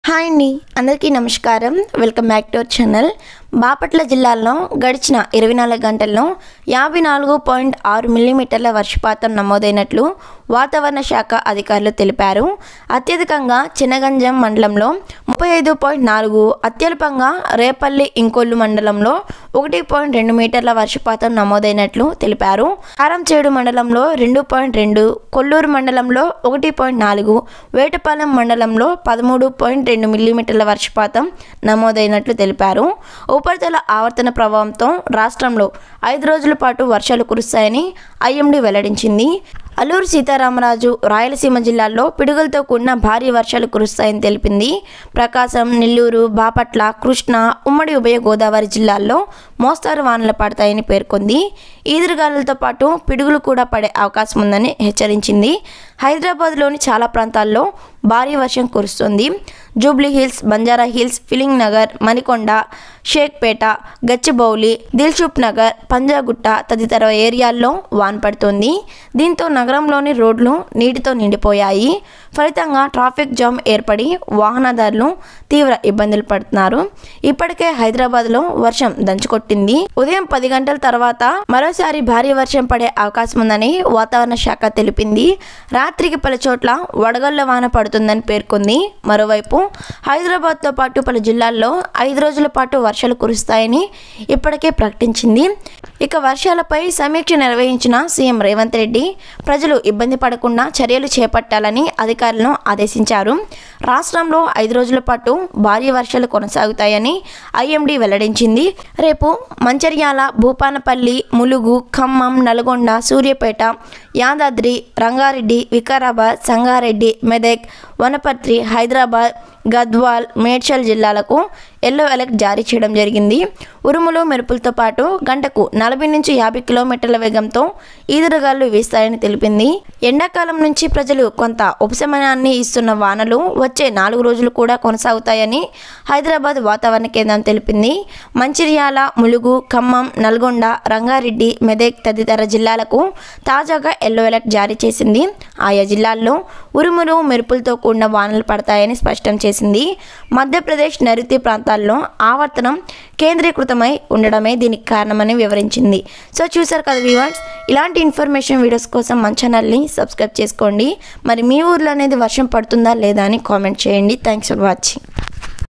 Hi అండి, అందరికీ నమస్కారం. Welcome back to our channel. Bapatla జిల్లాలో గడిచిన 24 గంటల్లో 54.6 మిల్లీమీటర్ల వర్షపాతం నమోదైనట్లు వాతావరణ శాఖ అధికారులు తెలిపారు. అత్యధికంగా చినగంజం మండలంలో 35.4, అత్యల్పంగా రేపల్లి ఇంకొల్లు మండలంలో 1.2 మీటర్ల వర్షపాతం నమోదైనట్లు తెలిపారు. కారంచేడు మండలంలో 2.2, కొల్లూరు మండలంలో 1.4, వేటపాలెం మండలంలో 13.2 మిల్లీమీటర్ల వర్షపాతం నమోదైనట్లు తెలిపారు. ఉపరితల ఆవర్తన ప్రభావంతో రాష్ట్రంలో 5 రోజుల పాటు వర్షాలు కురుస్తాయని ఐఎండీ వెల్లడించింది. అల్లూరు సీతారామరాజు, రాయలసీమ జిల్లాల్లో పిడుగులతో కూడిన భారీ వర్షాలు కురుస్తాయని తెలిపింది. ప్రకాశం, నెల్లూరు, బాపట్ల, కృష్ణా, ఉమ్మడి ఉభయ గోదావరి జిల్లాల్లో మోస్తారు వానలు పడతాయని పేర్కొంది. ఈదురుగాలులతో పాటు పిడుగులు కూడా పడే అవకాశం ఉందని హెచ్చరించింది. హైదరాబాద్లోని చాలా ప్రాంతాల్లో భారీ వర్షం కురుస్తుంది. Jubilee hills, Banjara hills, filling Nagar, Manikonda, Shaikpet, Gachibowli, Dilsukh Nagar, Panjagutta తదితర ఏరియాల్లో వాన పడుతోంది. దీంతో నగరంలోని రోడ్లు నీటితో నిండిపోయాయి. ఫలితంగా ట్రాఫిక్ జామ్ ఏర్పడి వాహనదారులు తీవ్ర ఇబ్బందులు పడుతున్నారు. ఇప్పటికే హైదరాబాద్లో వర్షం దంచుకొట్టింది. ఉదయం 10 గంటల తర్వాత మరోసారి భారీ వర్షం పడే అవకాశం ఉందని వాతావరణ శాఖ తెలిపింది. రాత్రికి పలు చోట్ల వడగళ్ల వాన పడుతుందని పేర్కొంది. మరోవైపు హైదరాబాద్తో పాటు పలు జిల్లాల్లో 5 రోజుల పాటు వర్షాలు కురుస్తాయని ఇప్పటికే ప్రకటించింది. ఇక వర్షాలపై సమీక్ష నిర్వహించిన సీఎం రేవంత్ రెడ్డి ప్రజలు ఇబ్బంది పడకుండా చర్యలు చేపట్టాలని అధికారులను ఆదేశించారు. రాష్ట్రంలో 5 రోజుల పాటు భారీ వర్షాలు కొనసాగుతాయని ఐఎండీ వెల్లడించింది. రేపు మంచిర్యాల, భూపానపల్లి, ములుగు, ఖమ్మం, నల్గొండ, సూర్యాపేట, యాదాద్రి, రంగారెడ్డి, వికారాబాద్, సంగారెడ్డి, మెదక్, వనపర్తి, హైదరాబాద్, గద్వాల్, మేడ్చల్ జిల్లాలకు ఎల్లో అలర్ట్ జారీ చేయడం జరిగింది. ఉరుములు, మెరుపులతో పాటు గంటకు 40 నుంచి 50 కిలోమీటర్ల వేగంతో ఈదురుగాలు వీస్తాయని తెలిపింది. ఎండాకాలం నుంచి ప్రజలు కొంత ఉపశమనాన్ని ఇస్తున్న వానలు వచ్చే 4 రోజులు కూడా కొనసాగుతాయని హైదరాబాద్ వాతావరణ కేంద్రం తెలిపింది. మంచిర్యాల, ములుగు, ఖమ్మం, నల్గొండ, రంగారెడ్డి, మెదక్ తదితర జిల్లాలకు తాజాగా ఎల్లో అలర్ట్ జారీ చేసింది. ఆయా జిల్లాల్లో ఉరుములు, మెరుపులతో కూడిన వానలు పడతాయని స్పష్టం చేసింది. మధ్యప్రదేశ్ నైరుతి ప్రాంతాల్లో ఆవర్తనం కేంద్రీకృతమై ఉండడమే దీనికి కారణమని వివరించింది. సో చూసారు కదా వ్యూవర్స్, ఇలాంటి ఇన్ఫర్మేషన్ వీడియోస్ కోసం మన ఛానల్ని సబ్స్క్రైబ్ చేసుకోండి. మరి మీ ఊర్లో అనేది వర్షం పడుతుందా లేదా అని కామెంట్ చేయండి. Thanks for watching.